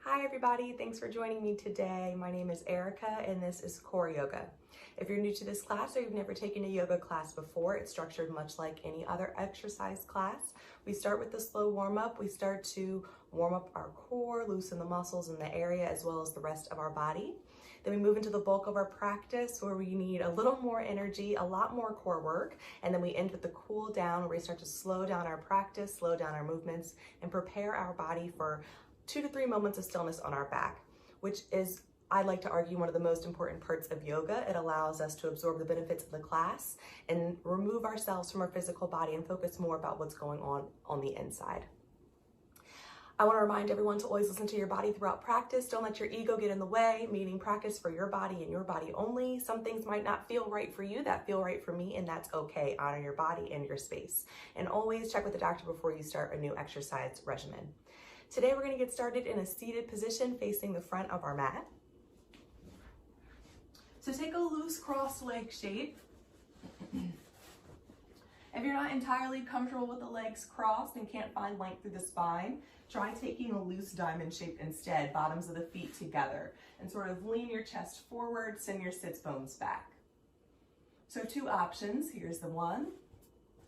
Hi everybody, thanks for joining me today. My name is Erica and this is Core Yoga. If you're new to this class or you've never taken a yoga class before, it's structured much like any other exercise class. We start with the slow warm-up. We start to warm up our core, loosen the muscles in the area as well as the rest of our body. Then we move into the bulk of our practice where we need a little more energy, a lot more core work, and then we end with the cool down where we start to slow down our practice, slow down our movements, and prepare our body for 2 to 3 moments of stillness on our back, which is, I like to argue, one of the most important parts of yoga. It allows us to absorb the benefits of the class and remove ourselves from our physical body and focus more about what's going on the inside. I want to remind everyone to always listen to your body throughout practice. Don't let your ego get in the way, meaning practice for your body and your body only. Some things might not feel right for you that feel right for me, and that's okay. Honor your body and your space. And always check with the doctor before you start a new exercise regimen. Today we're going to get started in a seated position facing the front of our mat. So take a loose crossed leg shape. If you're not entirely comfortable with the legs crossed and can't find length through the spine, try taking a loose diamond shape instead, bottoms of the feet together, and sort of lean your chest forward, send your sits bones back. So 2 options, here's the one,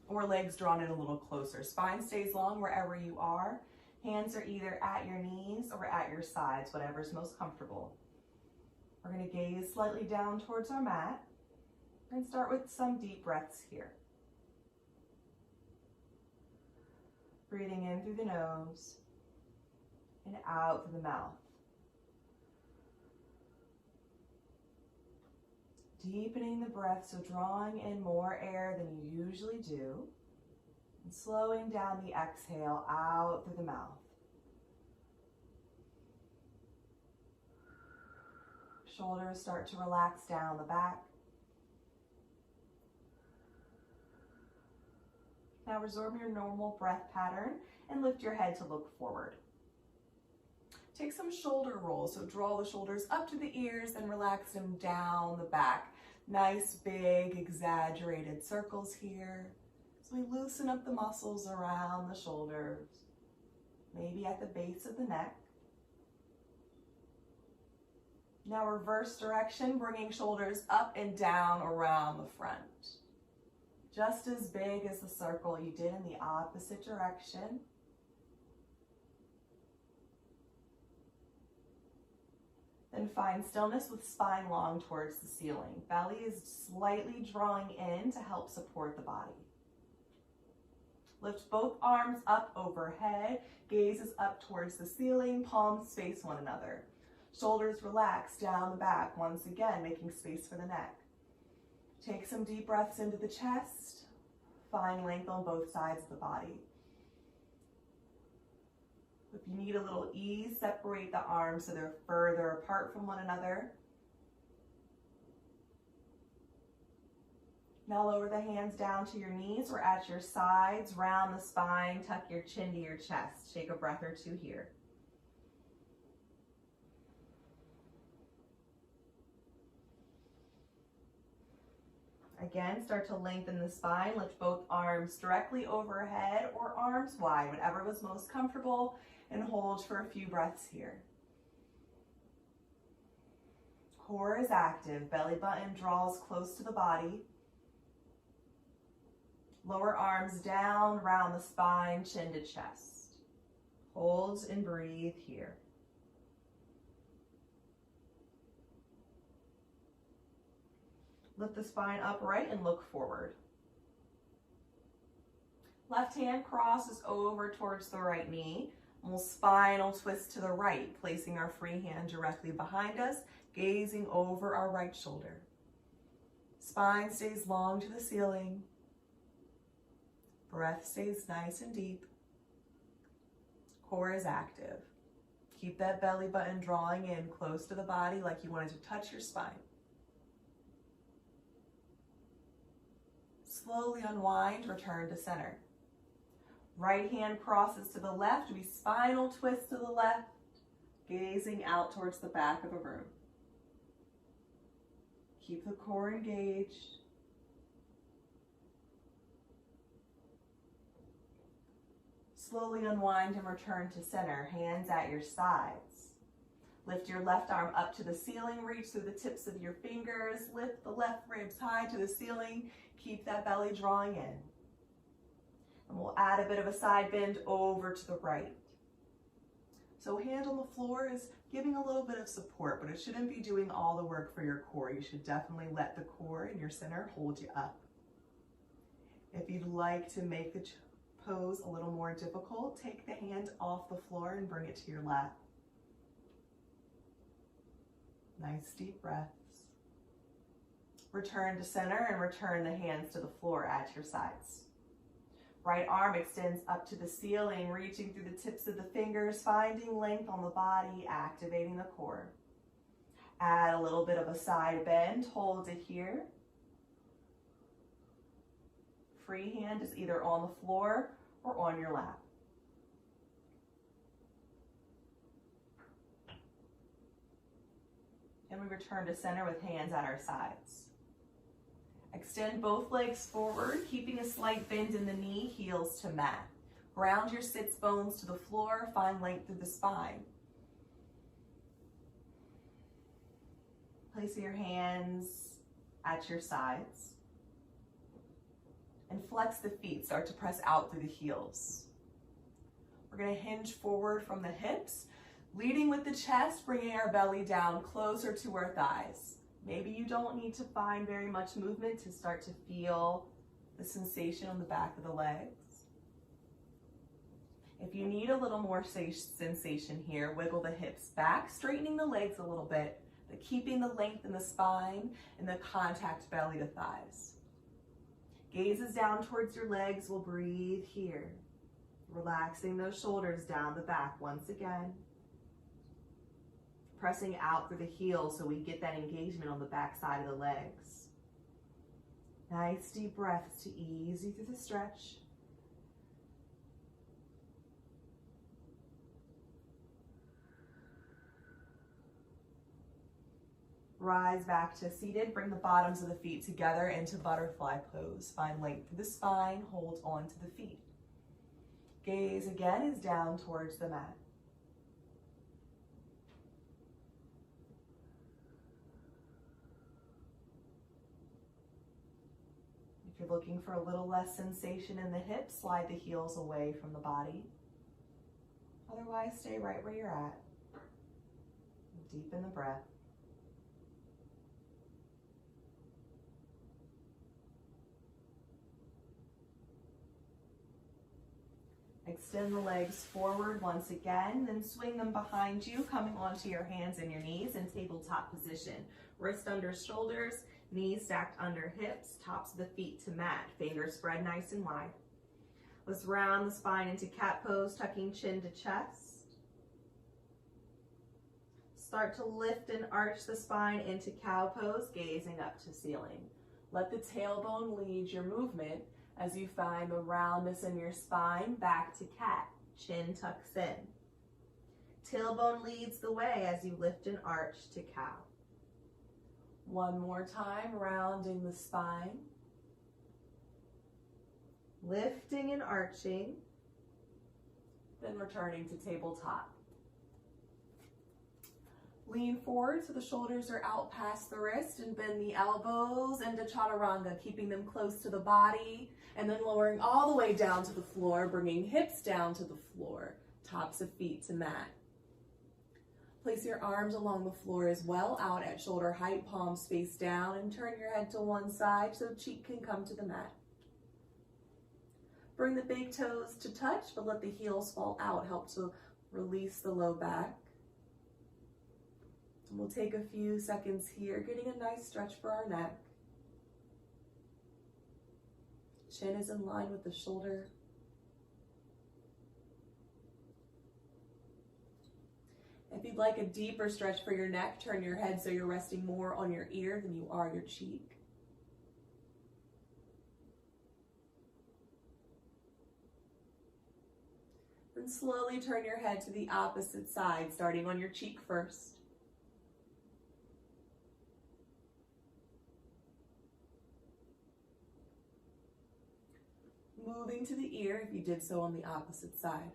or legs drawn in a little closer. Spine stays long wherever you are. Hands are either at your knees or at your sides, whatever's most comfortable. We're going to gaze slightly down towards our mat and start with some deep breaths here. Breathing in through the nose and out through the mouth. Deepening the breath, so drawing in more air than you usually do. And slowing down the exhale out through the mouth. Shoulders start to relax down the back. Now resume your normal breath pattern and lift your head to look forward. Take some shoulder rolls, so draw the shoulders up to the ears and relax them down the back. Nice, big, exaggerated circles here. So we loosen up the muscles around the shoulders, maybe at the base of the neck. Now reverse direction, bringing shoulders up and down around the front. Just as big as the circle you did in the opposite direction. Then find stillness with spine long towards the ceiling. Belly is slightly drawing in to help support the body. Lift both arms up overhead, gaze is up towards the ceiling, palms face one another. Shoulders relax down the back, once again making space for the neck. Take some deep breaths into the chest, find length on both sides of the body. If you need a little ease, separate the arms so they're further apart from one another. Now lower the hands down to your knees or at your sides, round the spine, tuck your chin to your chest. Take a breath or 2 here. Again, start to lengthen the spine. Lift both arms directly overhead or arms wide, whatever was most comfortable, and hold for a few breaths here. Core is active. Belly button draws close to the body. Lower arms down, round the spine, chin to chest. Hold and breathe here. Lift the spine upright and look forward. Left hand crosses over towards the right knee. We'll spinal twist to the right, placing our free hand directly behind us, gazing over our right shoulder. Spine stays long to the ceiling. Breath stays nice and deep. Core is active. Keep that belly button drawing in close to the body like you wanted to touch your spine. Slowly unwind, return to center. Right hand crosses to the left. We spinal twist to the left, gazing out towards the back of a room. Keep the core engaged. Slowly unwind and return to center, hands at your sides. Lift your left arm up to the ceiling, reach through the tips of your fingers, lift the left ribs high to the ceiling, keep that belly drawing in. And we'll add a bit of a side bend over to the right. So hand on the floor is giving a little bit of support, but it shouldn't be doing all the work for your core. You should definitely let the core in your center hold you up. If you'd like to make the pose a little more difficult, take the hand off the floor and bring it to your lap. Nice deep breaths. Return to center and return the hands to the floor at your sides. Right arm extends up to the ceiling, reaching through the tips of the fingers, finding length on the body, activating the core. Add a little bit of a side bend, hold it here. Free hand is either on the floor or on your lap. And we return to center with hands at our sides. Extend both legs forward, keeping a slight bend in the knee, heels to mat. Ground your sits bones to the floor, find length through the spine. Place your hands at your sides. And flex the feet, start to press out through the heels. We're gonna hinge forward from the hips, leading with the chest, bringing our belly down closer to our thighs. Maybe you don't need to find very much movement to start to feel the sensation on the back of the legs. If you need a little more sensation here, wiggle the hips back, straightening the legs a little bit, but keeping the length in the spine and the contact belly to thighs. Gazes down towards your legs, we'll breathe here. Relaxing those shoulders down the back once again. Pressing out through the heels so we get that engagement on the back side of the legs. Nice deep breaths to ease you through the stretch. Rise back to seated, bring the bottoms of the feet together into butterfly pose. Find length through the spine, hold on to the feet. Gaze again is down towards the mat. If you're looking for a little less sensation in the hips, slide the heels away from the body. Otherwise, stay right where you're at. Deepen the breath. Extend the legs forward once again, then swing them behind you, coming onto your hands and your knees in tabletop position. Wrist under shoulders, knees stacked under hips, tops of the feet to mat, fingers spread nice and wide. Let's round the spine into cat pose, tucking chin to chest. Start to lift and arch the spine into cow pose, gazing up to ceiling. Let the tailbone lead your movement as you find the roundness in your spine, back to cat, chin tucks in. Tailbone leads the way as you lift and arch to cow. One more time, rounding the spine. Lifting and arching, then returning to tabletop. Lean forward so the shoulders are out past the wrist and bend the elbows into chaturanga, keeping them close to the body and then lowering all the way down to the floor, bringing hips down to the floor, tops of feet to mat. Place your arms along the floor as well, out at shoulder height, palms face down, and turn your head to one side so cheek can come to the mat. Bring the big toes to touch, but let the heels fall out, help to release the low back. And we'll take a few seconds here, getting a nice stretch for our neck. Chin is in line with the shoulder. If you'd like a deeper stretch for your neck, turn your head so you're resting more on your ear than you are your cheek. Then slowly turn your head to the opposite side, starting on your cheek first. Moving to the ear if you did so on the opposite side.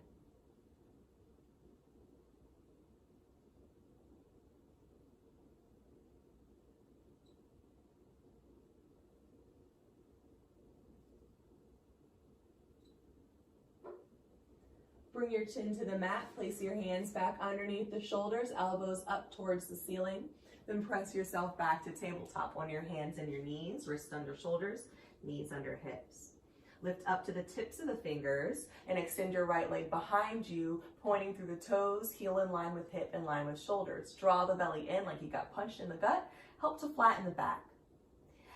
Bring your chin to the mat, place your hands back underneath the shoulders, elbows up towards the ceiling. Then press yourself back to tabletop on your hands and your knees, wrists under shoulders, knees under hips. Lift up to the tips of the fingers and extend your right leg behind you, pointing through the toes, heel in line with hip, in line with shoulders. Draw the belly in like you got punched in the gut. Help to flatten the back.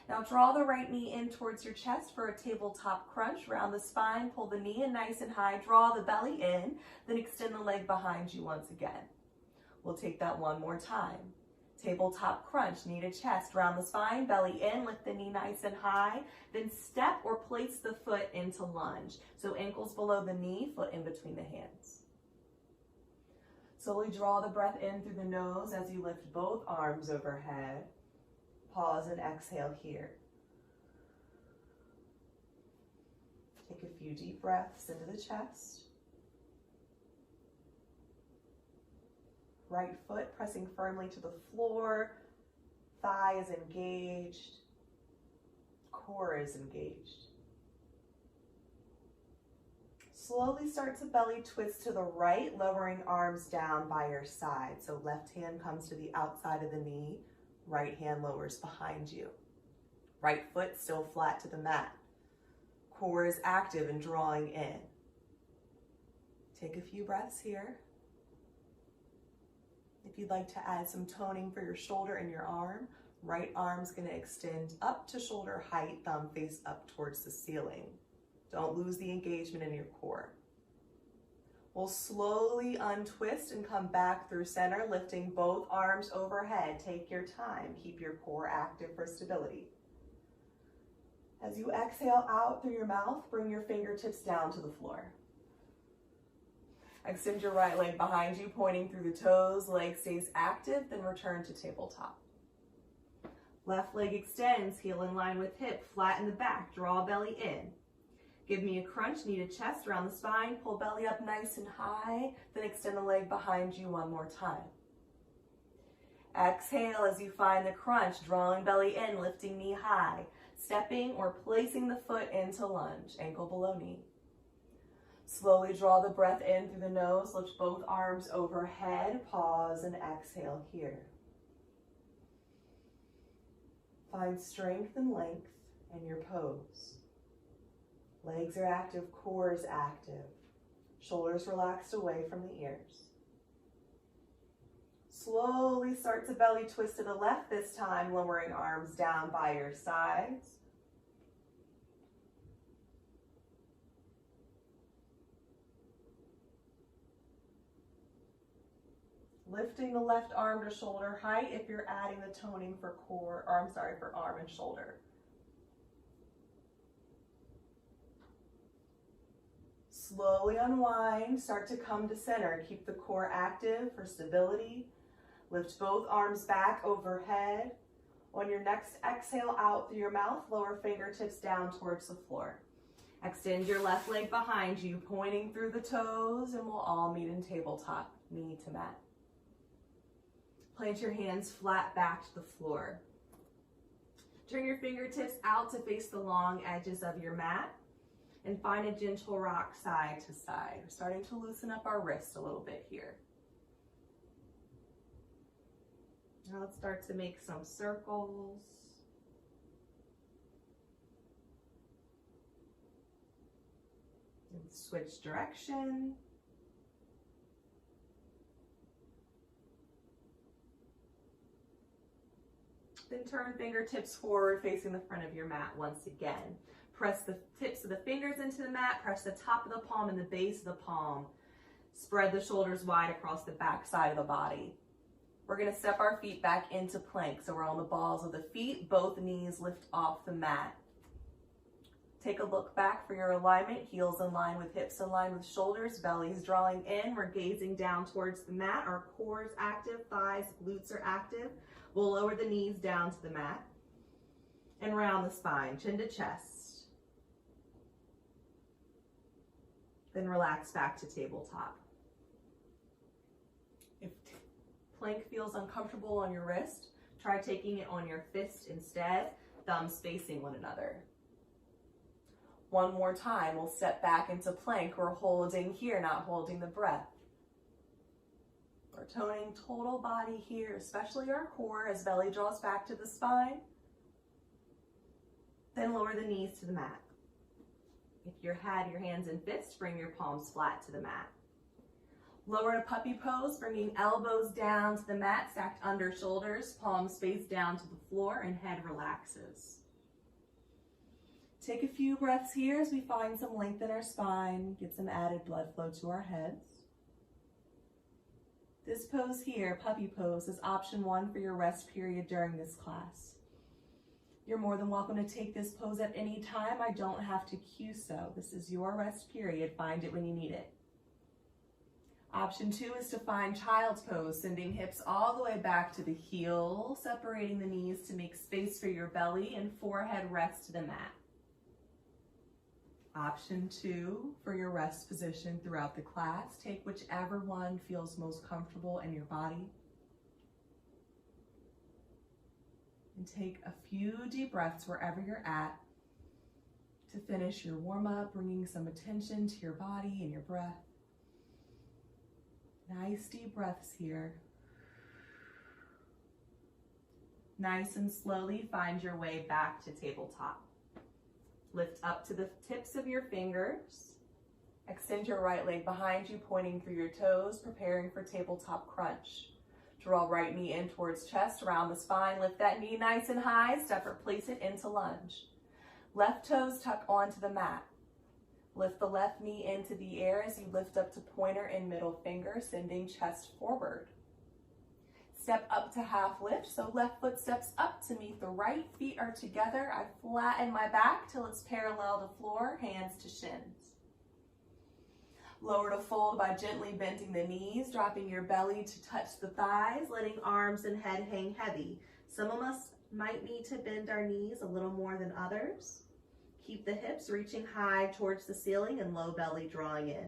Now draw the right knee in towards your chest for a tabletop crunch. Round the spine, pull the knee in nice and high, draw the belly in, then extend the leg behind you once again. We'll take that one more time. Tabletop crunch, knee to chest, round the spine, belly in, lift the knee nice and high, then step or place the foot into lunge. So ankles below the knee, foot in between the hands. Slowly draw the breath in through the nose as you lift both arms overhead. Pause and exhale here. Take a few deep breaths into the chest. Right foot pressing firmly to the floor, thigh is engaged, core is engaged. Slowly start to belly twist to the right, lowering arms down by your side. So left hand comes to the outside of the knee, right hand lowers behind you. Right foot still flat to the mat. Core is active and drawing in. Take a few breaths here. If you'd like to add some toning for your shoulder and your arm, right arm's gonna extend up to shoulder height, thumb face up towards the ceiling. Don't lose the engagement in your core. We'll slowly untwist and come back through center, lifting both arms overhead. Take your time, keep your core active for stability. As you exhale out through your mouth, bring your fingertips down to the floor. Extend your right leg behind you, pointing through the toes, leg stays active, then return to tabletop. Left leg extends, heel in line with hip, flatten the back, draw belly in. Give me a crunch, knee to chest, round the spine, pull belly up nice and high, then extend the leg behind you one more time. Exhale as you find the crunch, drawing belly in, lifting knee high, stepping or placing the foot into lunge, ankle below knee. Slowly draw the breath in through the nose, lift both arms overhead, pause and exhale here. Find strength and length in your pose. Legs are active, core is active. Shoulders relaxed away from the ears. Slowly start to belly twist to the left this time, lowering arms down by your sides. Lifting the left arm to shoulder height if you're adding the toning for for arm and shoulder. Slowly unwind, start to come to center. Keep the core active for stability. Lift both arms back overhead. On your next exhale out through your mouth, lower fingertips down towards the floor. Extend your left leg behind you, pointing through the toes, and we'll all meet in tabletop, knee to mat. Plant your hands flat back to the floor. Turn your fingertips out to face the long edges of your mat and find a gentle rock side to side. We're starting to loosen up our wrists a little bit here. Now let's start to make some circles. And switch direction. Then turn fingertips forward, facing the front of your mat once again. Press the tips of the fingers into the mat, press the top of the palm and the base of the palm. Spread the shoulders wide across the back side of the body. We're gonna step our feet back into plank. So we're on the balls of the feet, both knees lift off the mat. Take a look back for your alignment, heels in line with hips in line with shoulders, belly's drawing in. We're gazing down towards the mat. Our core is active, thighs, glutes are active. We'll lower the knees down to the mat and round the spine, chin to chest. Then relax back to tabletop. If plank feels uncomfortable on your wrist, try taking it on your fist instead, thumbs facing one another. One more time, we'll step back into plank. We're holding here, not holding the breath. We're toning total body here, especially our core as belly draws back to the spine. Then lower the knees to the mat. If you had your hands in fists, bring your palms flat to the mat. Lower to puppy pose, bringing elbows down to the mat, stacked under shoulders, palms face down to the floor, and head relaxes. Take a few breaths here as we find some length in our spine, get some added blood flow to our heads. This pose here, puppy pose, is option 1 for your rest period during this class. You're more than welcome to take this pose at any time. I don't have to cue so. This is your rest period. Find it when you need it. Option 2 is to find child's pose, sending hips all the way back to the heel, separating the knees to make space for your belly and forehead rest to the mat. Option 2 for your rest position throughout the class. Take whichever one feels most comfortable in your body. And take a few deep breaths wherever you're at to finish your warm-up, bringing some attention to your body and your breath. Nice deep breaths here. Nice and slowly find your way back to tabletop. Lift up to the tips of your fingers. Extend your right leg behind you, pointing through your toes, preparing for tabletop crunch. Draw right knee in towards chest, around the spine. Lift that knee nice and high. Step or place it into lunge. Left toes tuck onto the mat. Lift the left knee into the air as you lift up to pointer and middle finger, sending chest forward. Step up to half lift, so left foot steps up to meet the right, feet are together. I flatten my back till it's parallel to floor, hands to shins. Lower to fold by gently bending the knees, dropping your belly to touch the thighs, letting arms and head hang heavy. Some of us might need to bend our knees a little more than others. Keep the hips reaching high towards the ceiling and low belly drawing in.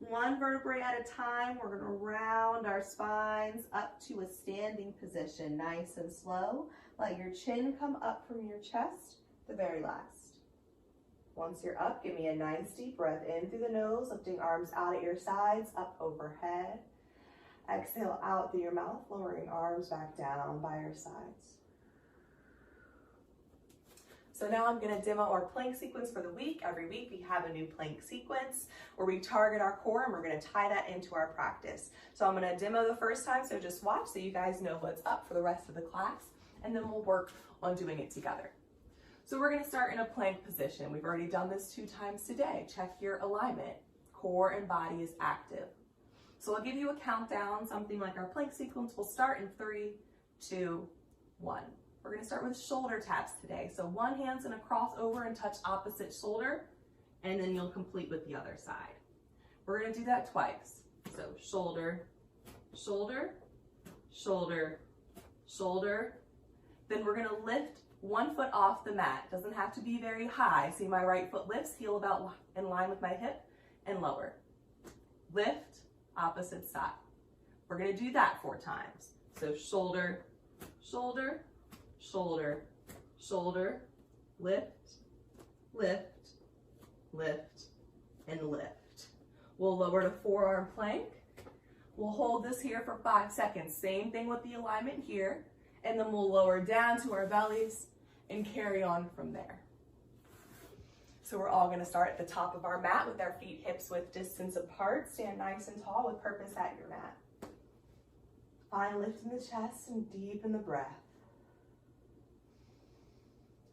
One vertebrae at a time, we're gonna round our spines up to a standing position, nice and slow. Let your chin come up from your chest, the very last. Once you're up, give me a nice deep breath in through the nose, lifting arms out at your sides, up overhead. Exhale out through your mouth, lowering arms back down by your sides. So now I'm gonna demo our plank sequence for the week. Every week we have a new plank sequence where we target our core and we're gonna tie that into our practice. So I'm gonna demo the first time, so just watch so you guys know what's up for the rest of the class, and then we'll work on doing it together. So we're gonna start in a plank position. We've already done this 2 times today. Check your alignment. Core and body is active. So I'll give you a countdown, something like our plank sequence. We'll start in 3, 2, 1. We're gonna start with shoulder taps today. So one hand's gonna cross over and touch opposite shoulder, and then you'll complete with the other side. We're gonna do that twice. So shoulder, shoulder, shoulder, shoulder. Then we're gonna lift one foot off the mat. Doesn't have to be very high. See my right foot lifts, heel about in line with my hip, and lower. Lift, opposite side. We're gonna do that 4 times. So shoulder, shoulder, shoulder, shoulder, lift, lift, lift, and lift. We'll lower to forearm plank. We'll hold this here for 5 seconds. Same thing with the alignment here. And then we'll lower down to our bellies and carry on from there. So we're all gonna start at the top of our mat with our feet hips width distance apart. Stand nice and tall with purpose at your mat. Find lift in the chest and deepen the breath.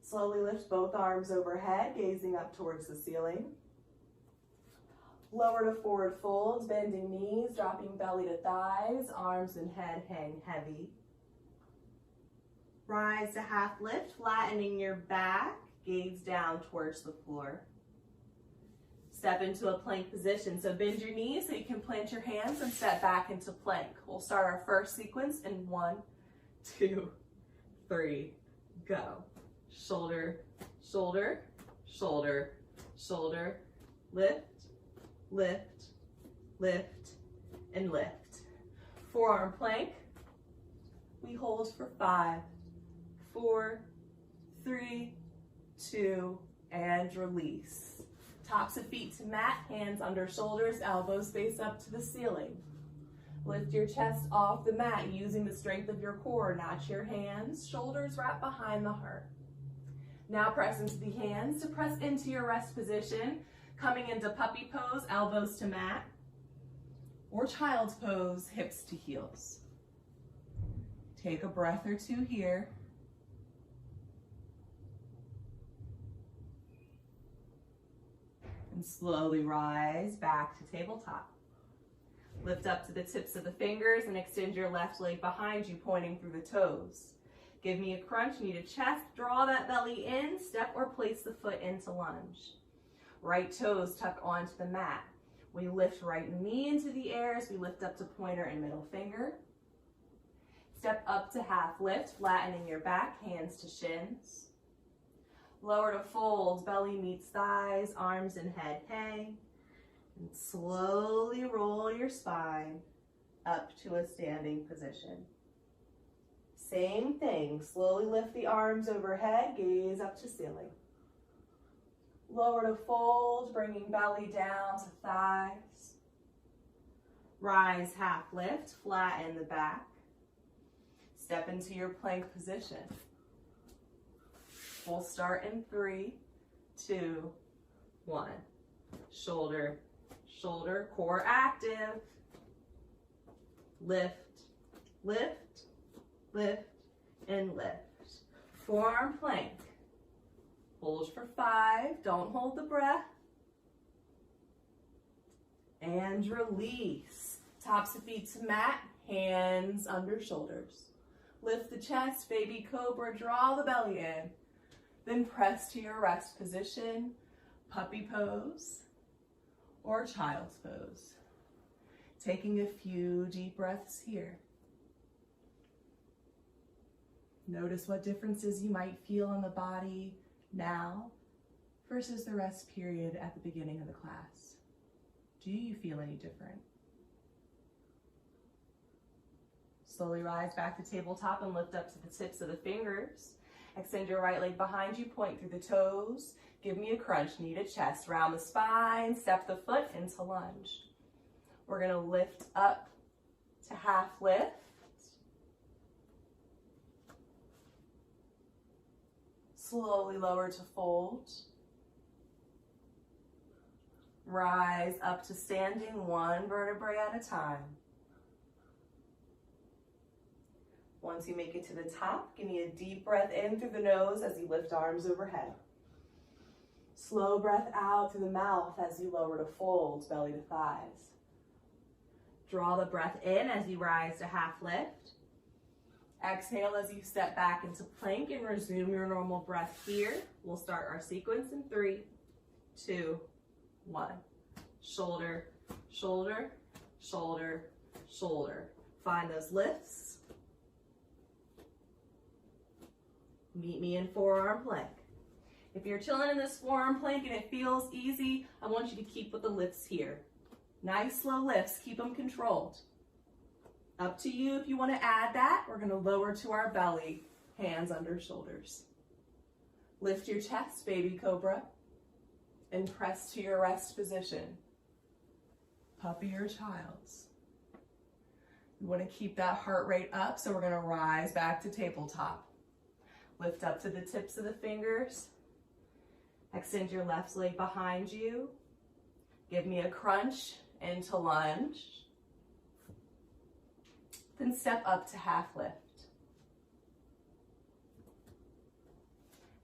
Slowly lift both arms overhead, gazing up towards the ceiling. Lower to forward folds, bending knees, dropping belly to thighs, arms and head hang heavy. Rise to half lift, flattening your back, gaze down towards the floor. Step into a plank position. So bend your knees so you can plant your hands and step back into plank. We'll start our first sequence in 1, 2, 3, go. Shoulder, shoulder, shoulder, shoulder, lift, lift, lift, and lift. Forearm plank. We hold for 5, 4, 3, 2, and release. Tops of feet to mat, hands under shoulders, elbows face up to the ceiling. Lift your chest off the mat using the strength of your core. Notch your hands, shoulders wrap behind the heart. Now press into the hands to press into your rest position, coming into puppy pose, elbows to mat, or child's pose, hips to heels. Take a breath or two here. And slowly rise back to tabletop. Lift up to the tips of the fingers and extend your left leg behind you, pointing through the toes. Give me a crunch, knee to chest, draw that belly in, step or place the foot into lunge. Right toes tuck onto the mat. We lift right knee into the air as we lift up to pointer and middle finger. Step up to half lift, flattening your back, hands to shins. Lower to fold, belly meets thighs, arms and head hang. And slowly roll your spine up to a standing position. Same thing, slowly lift the arms overhead, gaze up to ceiling. Lower to fold, bringing belly down to thighs. Rise, half lift, flatten the back. Step into your plank position. We'll start in 3, 2, 1. Shoulder, shoulder, core active. Lift, lift, lift, and lift. Forearm plank. Hold for 5, don't hold the breath. And release. Tops of feet to mat, hands under shoulders. Lift the chest, baby cobra, draw the belly in. Then press to your rest position, puppy pose or child's pose. Taking a few deep breaths here. Notice what differences you might feel in the body now versus the rest period at the beginning of the class. Do you feel any different? Slowly rise back to tabletop and lift up to the tips of the fingers. Extend your right leg behind you, point through the toes. Give me a crunch, knee to chest. Round the spine, step the foot into lunge. We're gonna lift up to half lift. Slowly lower to fold. Rise up to standing, one vertebrae at a time. Once you make it to the top, give me a deep breath in through the nose as you lift arms overhead. Slow breath out through the mouth as you lower to fold, belly to thighs. Draw the breath in as you rise to half lift. Exhale as you step back into plank and resume your normal breath here. We'll start our sequence in 3, 2, 1. Shoulder, shoulder, shoulder, shoulder. Find those lifts. Meet me in forearm plank. If you're chilling in this forearm plank and it feels easy, I want you to keep with the lifts here. Nice slow lifts, keep them controlled. Up to you if you want to add that. We're going to lower to our belly, hands under shoulders. Lift your chest, baby cobra, and press to your rest position. Puppy or child's. You want to keep that heart rate up, so we're going to rise back to tabletop. Lift up to the tips of the fingers. Extend your left leg behind you. Give me a crunch into lunge. Then step up to half lift.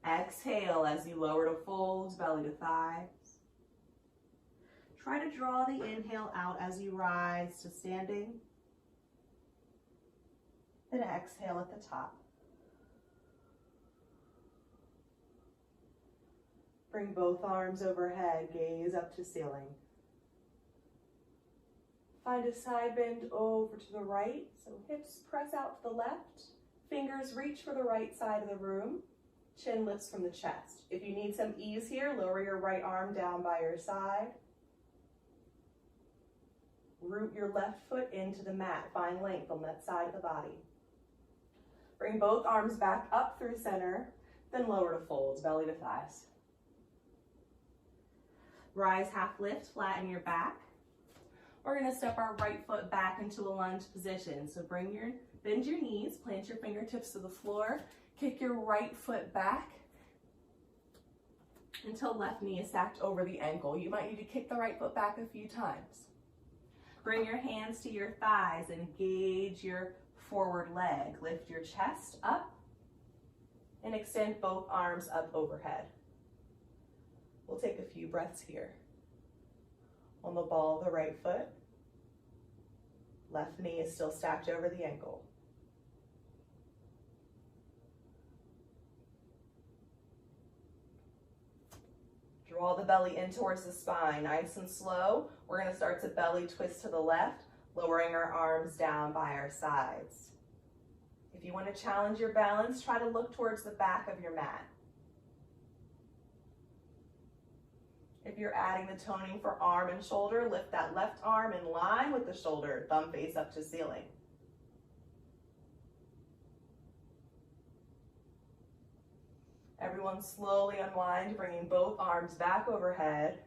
Exhale as you lower to folds, belly to thighs. Try to draw the inhale out as you rise to standing. Then exhale at the top. Bring both arms overhead, gaze up to ceiling. Find a side bend over to the right, so hips press out to the left, fingers reach for the right side of the room, chin lifts from the chest. If you need some ease here, lower your right arm down by your side. Root your left foot into the mat, find length on that side of the body. Bring both arms back up through center, then lower to folds, belly to thighs. Rise, half lift, flatten your back. We're gonna step our right foot back into a lunge position. So bend your knees, plant your fingertips to the floor, kick your right foot back until left knee is stacked over the ankle. You might need to kick the right foot back a few times. Bring your hands to your thighs, engage your forward leg. Lift your chest up and extend both arms up overhead. We'll take a few breaths here. On the ball of the right foot, left knee is still stacked over the ankle. Draw the belly in towards the spine, nice and slow. We're gonna start to belly twist to the left, lowering our arms down by our sides. If you wanna challenge your balance, try to look towards the back of your mat. If you're adding the toning for arm and shoulder, lift that left arm in line with the shoulder, thumb face up to ceiling. Everyone slowly unwind, bringing both arms back overhead.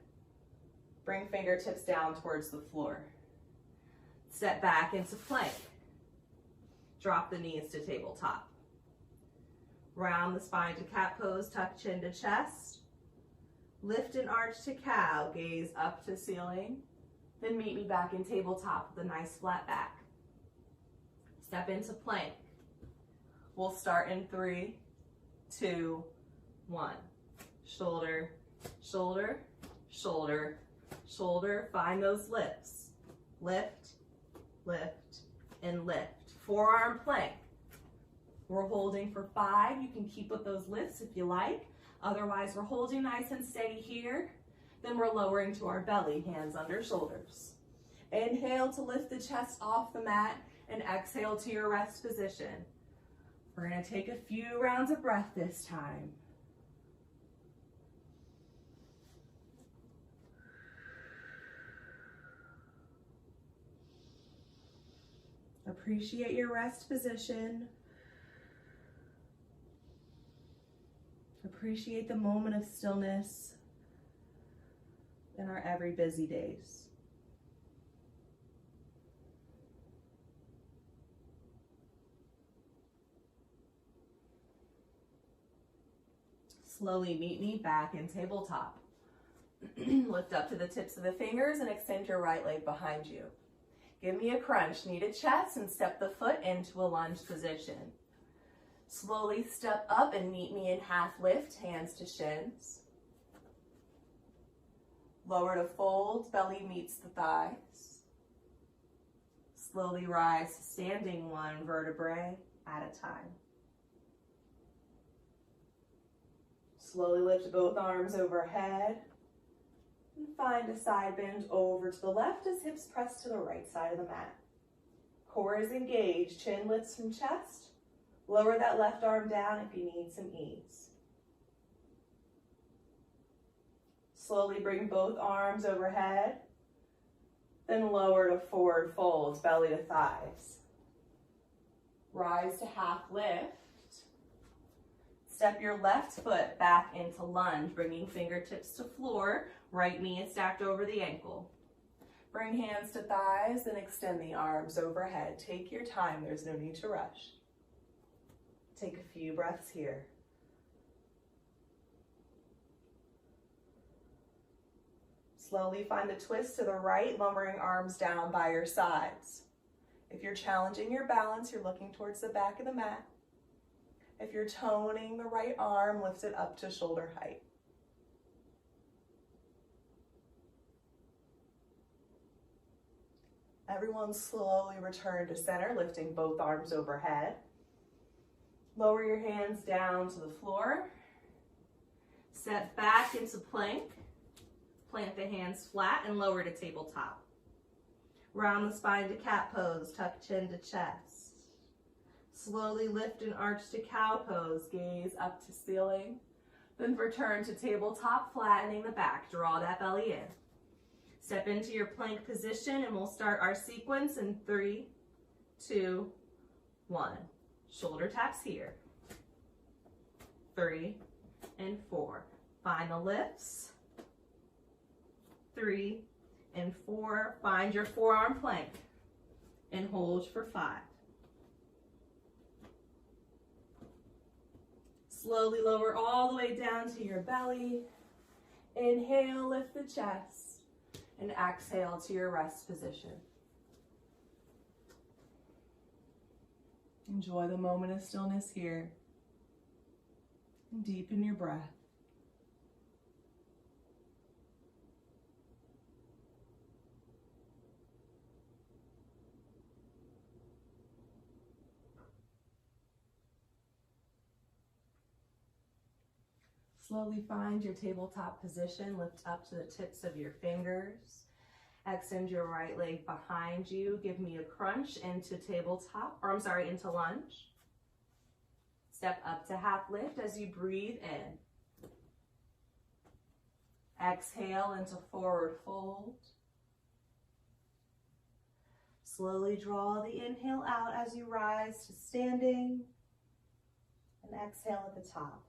Bring fingertips down towards the floor. Step back into plank. Drop the knees to tabletop. Round the spine to cat pose, tuck chin to chest. Lift and arch to cow, gaze up to ceiling. Then meet me back in tabletop with a nice flat back. Step into plank. We'll start in 3, 2, 1. Shoulder, shoulder, shoulder, shoulder. Find those lifts. Lift, lift, and lift. Forearm plank. We're holding for 5. You can keep with those lifts if you like. Otherwise, we're holding nice and steady here. Then we're lowering to our belly, hands under shoulders. Inhale to lift the chest off the mat and exhale to your rest position. We're gonna take a few rounds of breath this time. Appreciate your rest position. Appreciate the moment of stillness in our every busy days. Slowly meet me back in tabletop. Lift up to the tips of the fingers and extend your right leg behind you. Give me a crunch, knee to chest, and step the foot into a lunge position. Slowly step up and meet me in half lift, hands to shins. Lower to fold, belly meets the thighs. Slowly rise to standing, one vertebrae at a time. Slowly lift both arms overhead. And find a side bend over to the left as hips press to the right side of the mat. Core is engaged, chin lifts from chest. Lower that left arm down if you need some ease. Slowly bring both arms overhead. Then lower to forward folds, belly to thighs. Rise to half lift. Step your left foot back into lunge, bringing fingertips to floor. Right knee is stacked over the ankle. Bring hands to thighs and extend the arms overhead. Take your time, there's no need to rush. Take a few breaths here. Slowly find the twist to the right, lowering arms down by your sides. If you're challenging your balance, you're looking towards the back of the mat. If you're toning the right arm, lift it up to shoulder height. Everyone slowly return to center, lifting both arms overhead. Lower your hands down to the floor. Step back into plank. Plant the hands flat and lower to tabletop. Round the spine to cat pose, tuck chin to chest. Slowly lift and arch to cow pose, gaze up to ceiling. Then return to tabletop, flattening the back. Draw that belly in. Step into your plank position and we'll start our sequence in 3, 2, 1. Shoulder taps here. 3 and 4. Find the lifts. 3, and 4. Find your forearm plank and hold for 5. Slowly lower all the way down to your belly. Inhale, lift the chest, and exhale to your rest position. Enjoy the moment of stillness here. And deepen your breath. Slowly find your tabletop position. Lift up to the tips of your fingers. Extend your right leg behind you. Give me a crunch into into lunge. Step up to half lift as you breathe in. Exhale into forward fold. Slowly draw the inhale out as you rise to standing. And exhale at the top.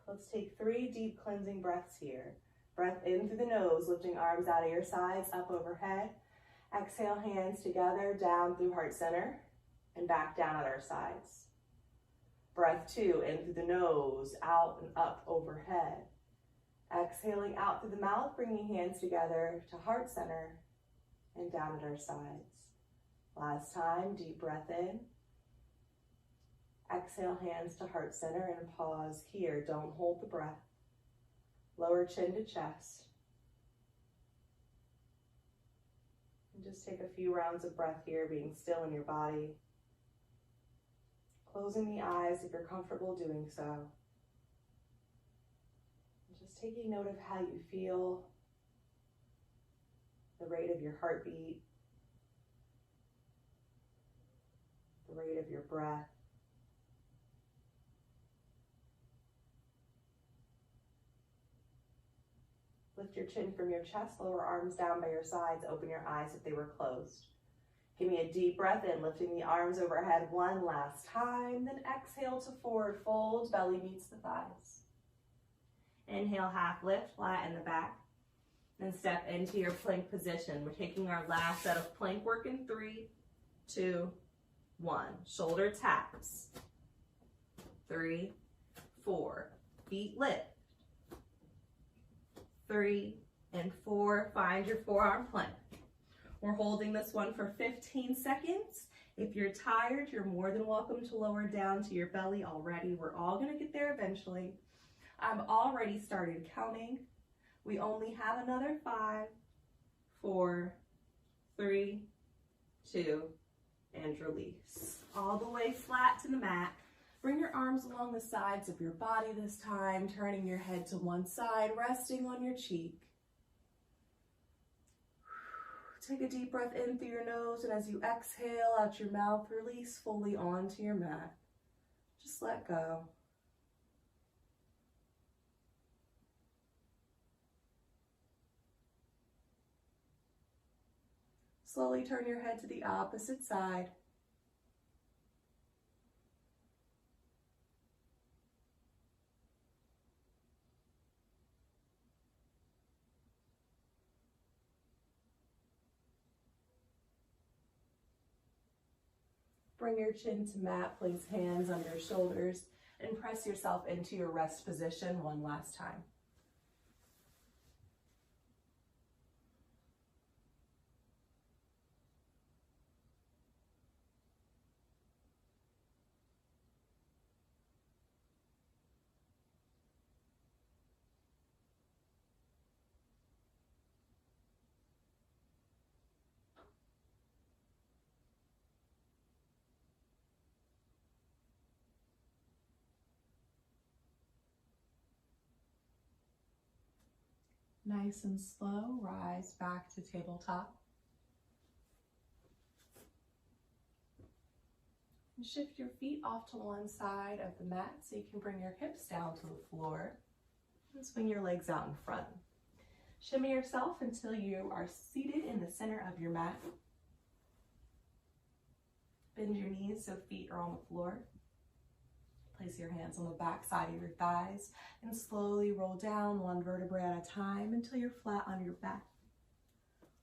Let's take 3 deep cleansing breaths here. Breath in through the nose, lifting arms out of your sides, up overhead. Exhale, hands together, down through heart center, and back down at our sides. Breath 2, in through the nose, out and up overhead. Exhaling out through the mouth, bringing hands together to heart center, and down at our sides. Last time, deep breath in. Exhale, hands to heart center, and pause here. Don't hold the breath. Lower chin to chest. And just take a few rounds of breath here, being still in your body. Closing the eyes if you're comfortable doing so. And just taking note of how you feel, the rate of your heartbeat, the rate of your breath. Lift your chin from your chest, lower arms down by your sides, open your eyes if they were closed. Give me a deep breath in, lifting the arms overhead one last time, then exhale to forward fold, belly meets the thighs. Inhale, half lift, flatten the back, then step into your plank position. We're taking our last set of plank work in 3, 2, 1. Shoulder taps. 3, 4. Feet lift. 3 and 4, find your forearm plank. We're holding this one for 15 seconds. If you're tired, you're more than welcome to lower down to your belly already. We're all gonna get there eventually. I've already started counting. We only have another 5, 4, 3, 2, and release. All the way flat to the mat. Bring your arms along the sides of your body this time, turning your head to one side, resting on your cheek. Take a deep breath in through your nose, and as you exhale out your mouth, release fully onto your mat. Just let go. Slowly turn your head to the opposite side. Bring your chin to mat, place hands under shoulders, and press yourself into your rest position one last time. Nice and slow, rise back to tabletop. And shift your feet off to one side of the mat so you can bring your hips down to the floor and swing your legs out in front. Shimmy yourself until you are seated in the center of your mat. Bend your knees so feet are on the floor. Place your hands on the back side of your thighs and slowly roll down one vertebrae at a time until you're flat on your back.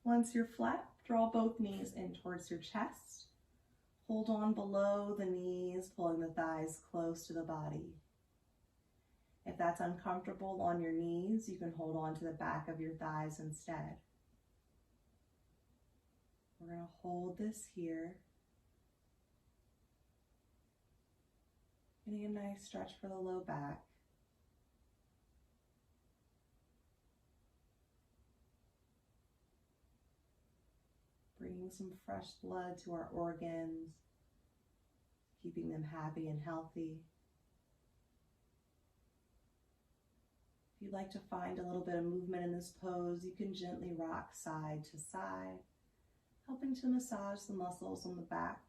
Once you're flat, draw both knees in towards your chest. Hold on below the knees, pulling the thighs close to the body. If that's uncomfortable on your knees, you can hold on to the back of your thighs instead. We're going to hold this here. Getting a nice stretch for the low back. Bringing some fresh blood to our organs, keeping them happy and healthy. If you'd like to find a little bit of movement in this pose, you can gently rock side to side, helping to massage the muscles on the back.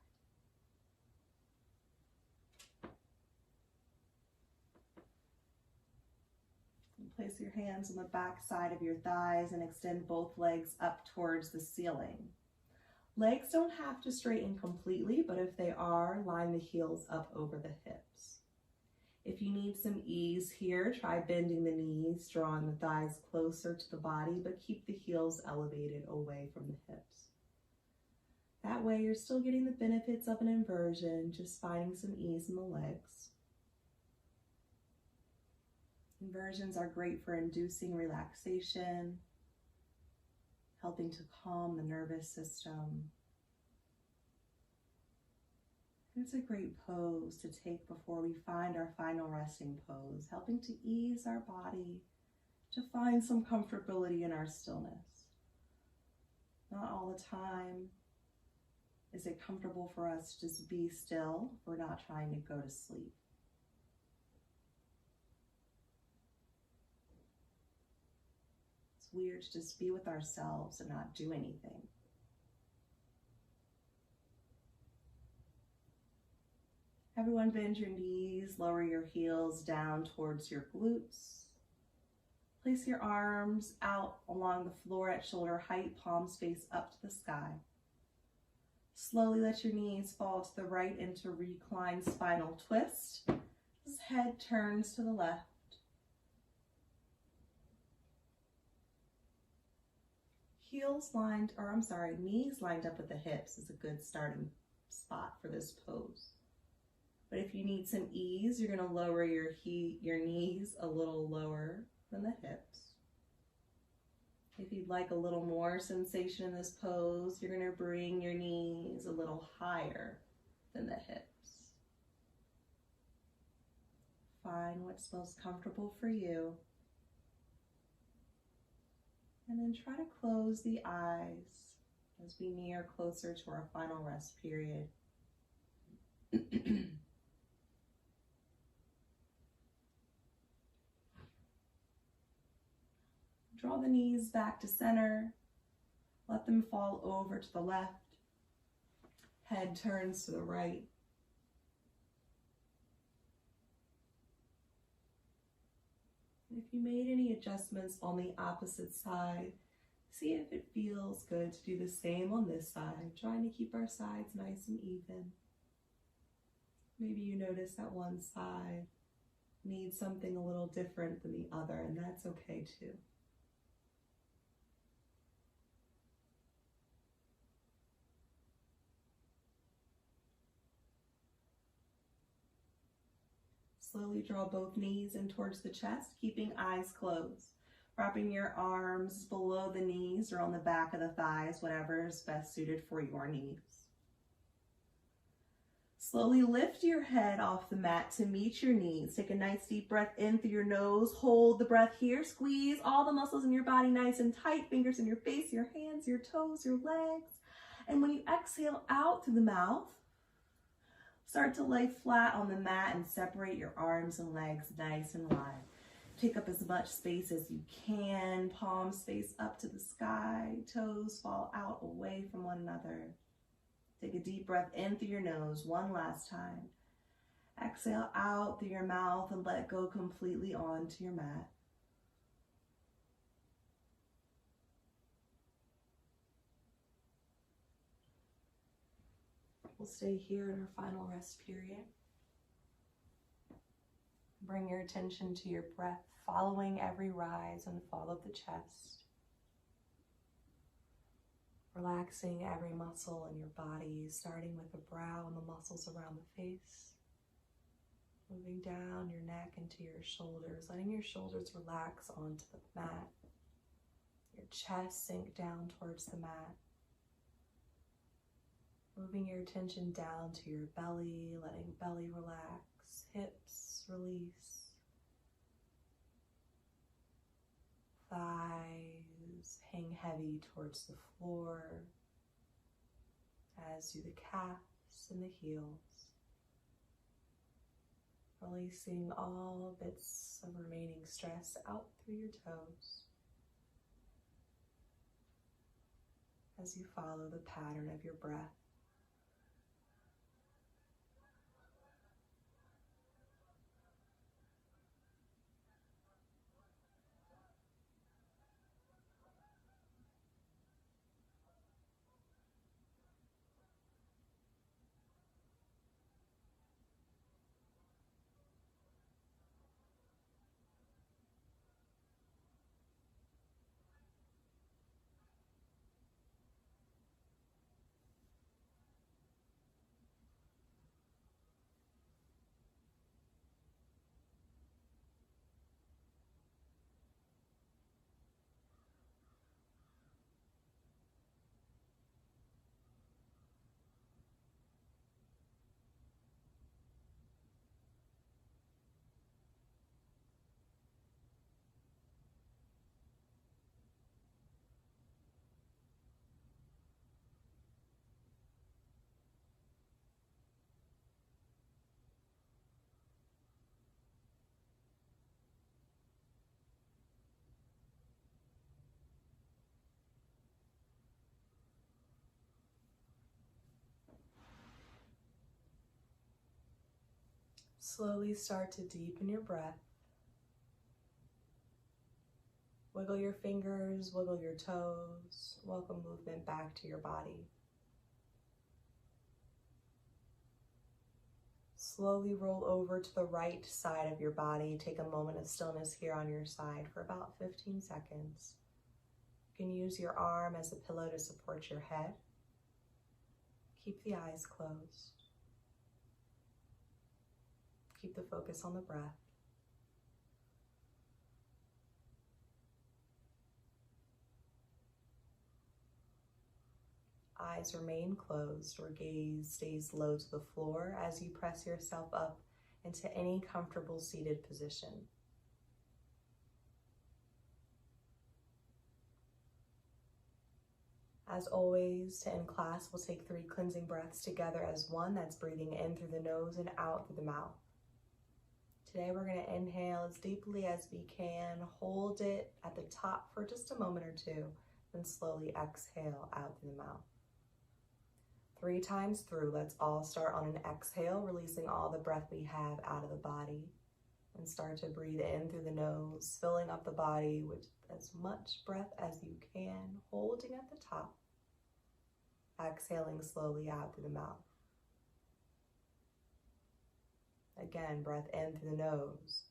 And place your hands on the back side of your thighs and extend both legs up towards the ceiling. Legs don't have to straighten completely, but if they are, line the heels up over the hips. If you need some ease here, try bending the knees, drawing the thighs closer to the body, but keep the heels elevated away from the hips. That way you're still getting the benefits of an inversion, just finding some ease in the legs. Inversions are great for inducing relaxation, helping to calm the nervous system. It's a great pose to take before we find our final resting pose, helping to ease our body, to find some comfortability in our stillness. Not all the time is it comfortable for us to just be still if we're not trying to go to sleep. Weird to just be with ourselves and not do anything. Everyone bend your knees, lower your heels down towards your glutes. Place your arms out along the floor at shoulder height, palms face up to the sky. Slowly let your knees fall to the right into reclined spinal twist. As head turns to the left. Knees lined up with the hips is a good starting spot for this pose. But if you need some ease, you're going to lower your knees a little lower than the hips. If you'd like a little more sensation in this pose, you're going to bring your knees a little higher than the hips. Find what's most comfortable for you. And then try to close the eyes as we near closer to our final rest period. Draw the knees back to center. Let them fall over to the left. Head turns to the right. If you made any adjustments on the opposite side, see if it feels good to do the same on this side, trying to keep our sides nice and even. Maybe you notice that one side needs something a little different than the other, and that's okay too. Slowly draw both knees in towards the chest, keeping eyes closed. Wrapping your arms below the knees or on the back of the thighs, whatever is best suited for your needs. Slowly lift your head off the mat to meet your knees. Take a nice deep breath in through your nose. Hold the breath here. Squeeze all the muscles in your body nice and tight. Fingers in your face, your hands, your toes, your legs. And when you exhale out through the mouth, start to lay flat on the mat and separate your arms and legs nice and wide. Take up as much space as you can. Palms face up to the sky. Toes fall out away from one another. Take a deep breath in through your nose one last time. Exhale out through your mouth and let it go completely onto your mat. We'll stay here in our final rest period. Bring your attention to your breath, following every rise and fall of the chest. Relaxing every muscle in your body, starting with the brow and the muscles around the face. Moving down your neck into your shoulders, letting your shoulders relax onto the mat. Your chest sink down towards the mat. Moving your attention down to your belly, letting belly relax, hips release. Thighs hang heavy towards the floor, as do the calves and the heels. Releasing all bits of remaining stress out through your toes as you follow the pattern of your breath. Slowly start to deepen your breath. Wiggle your fingers, wiggle your toes, welcome movement back to your body. Slowly roll over to the right side of your body. Take a moment of stillness here on your side for about 15 seconds. You can use your arm as a pillow to support your head. Keep the eyes closed. Keep the focus on the breath. Eyes remain closed or gaze stays low to the floor as you press yourself up into any comfortable seated position. As always, to end class, we'll take 3 cleansing breaths together as one. That's breathing in through the nose and out through the mouth. Today we're going to inhale as deeply as we can, hold it at the top for just a moment or two, then slowly exhale out through the mouth. 3 times through, let's all start on an exhale, releasing all the breath we have out of the body. And start to breathe in through the nose, filling up the body with as much breath as you can, holding at the top. Exhaling slowly out through the mouth. Again, breath in through the nose.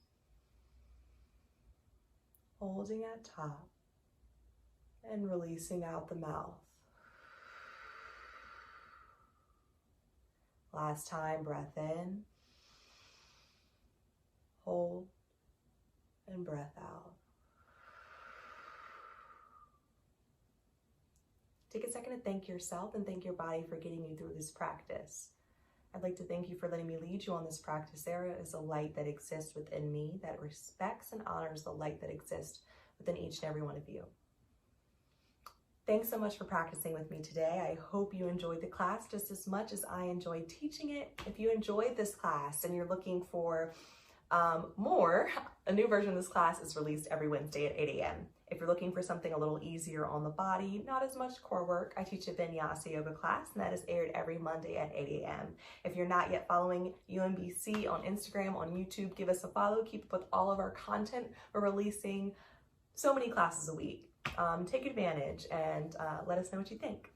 Holding at top and releasing out the mouth. Last time, breath in, hold, and breath out. Take a second to thank yourself and thank your body for getting you through this practice. I'd like to thank you for letting me lead you on this practice. There is a light that exists within me that respects and honors the light that exists within each and every one of you. Thanks so much for practicing with me today. I hope you enjoyed the class just as much as I enjoyed teaching it. If you enjoyed this class and you're looking for more, a new version of this class is released every Wednesday at 8 a.m. If you're looking for something a little easier on the body, not as much core work, I teach a Vinyasa yoga class, and that is aired every Monday at 8 a.m. If you're not yet following UMBC on Instagram, on YouTube, give us a follow. Keep up with all of our content. We're releasing so many classes a week. Take advantage and let us know what you think.